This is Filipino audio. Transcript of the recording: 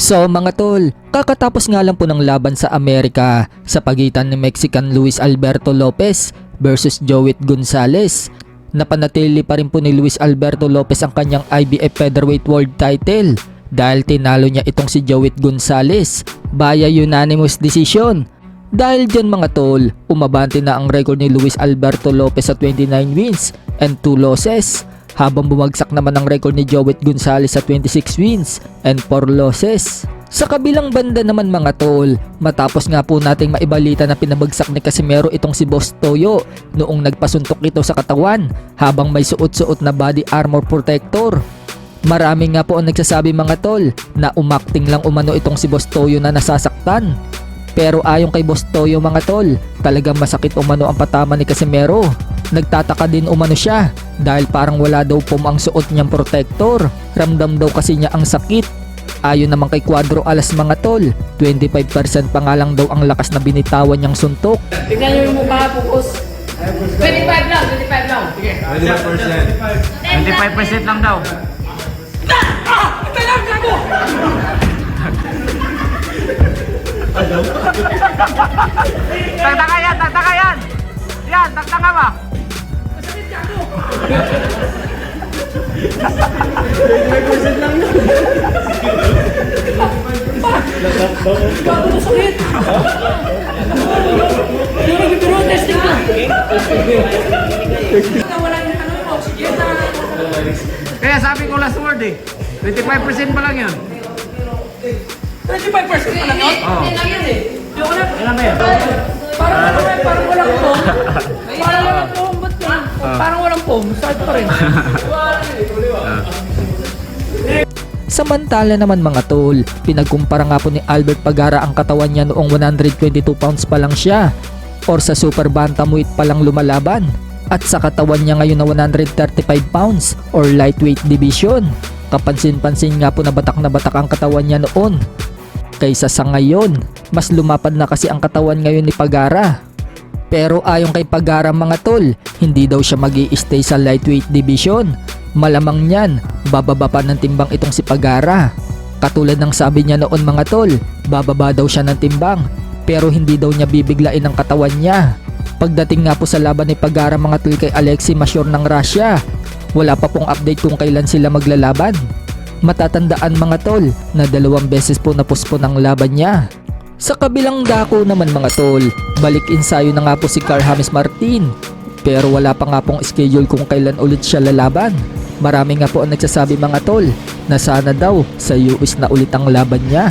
So mga tol, kakatapos nga lang po ng laban sa Amerika sa pagitan ni Mexican Luis Alberto Lopez versus Joet Gonzalez. Napanatili pa rin po ni Luis Alberto Lopez ang kanyang IBF Featherweight World Title dahil tinalo niya itong si Joet Gonzalez via unanimous decision. Dahil dyan mga tol, umabante na ang record ni Luis Alberto Lopez sa 29 wins and 2 losses. Habang bumagsak naman ang record ni Joet Gonzalez sa 26 wins and 4 losses. Sa kabilang banda naman mga tol, matapos nga po nating maibalita na pinabagsak ni Casimero itong si Boss Toyo noong nagpasuntok ito sa katawan habang may suot-suot na body armor protector. Marami nga po ang nagsasabi mga tol na umakting lang umano itong si Boss Toyo na nasasaktan. Pero ayon kay Boss Toyo mga tol, talagang masakit umano ang patama ni Casimero. Nagtataka din umano siya dahil parang wala daw pum ang suot niyang protector. Ramdam daw kasi niya ang sakit. Ayon naman kay Cuadro Alas mga tol, 25% pa nga lang daw ang lakas na binitawan niyang suntok. Tignan niyo yung mukha, focus. 25 lang, 25 lang. Sige. 25% lang daw. Ito lang, gago! Tagtaka yan, tagtaka yan! Yan, tagtaka ba? Masakit, gago! 25% lang yun. Gago, masakit! Pero testing lang. Wala yung oxygen na. Kaya sabi ko last word eh. 25% pa lang yun. 25% pa lang yun? Oo. Hindi lang yun eh. Yung ko na. Ilan ba yun? Parang walang foam. Parang walang foam. Ba't yun? Parang walang foam. Sakit pa rin. Samantala naman mga tol, pinagkumpara nga po ni Albert Pagara ang katawan niya noong 122 pounds pa lang siya or sa super bantamweight pa lang lumalaban at sa katawan niya ngayon na 135 pounds or lightweight division. Kapansin-pansin nga po na batak ang katawan niya noon kaysa sa ngayon. Mas lumapad na kasi ang katawan ngayon ni Pagara. Pero ayon kay Pagara mga tol, hindi daw siya mag-i-stay sa lightweight division. Malamang niyan, bababa pa ng timbang itong si Pagara. Katulad ng sabi niya noon mga tol, bababa daw siya ng timbang pero hindi daw niya bibiglain ang katawan niya. Pagdating nga po sa laban ni Pagara mga tol kay Alexei Mashor ng Russia, wala pa pong update kung kailan sila maglalaban. Matatandaan mga tol na 2 beses po napuspon ang laban niya. Sa kabilang dako naman mga tol, balik ensayo na nga po si Carl James Martin. Pero wala pa nga pong schedule kung kailan ulit siya lalaban. Marami nga po ang nagsasabi mga tol na sana daw sa US na ulit ang laban niya.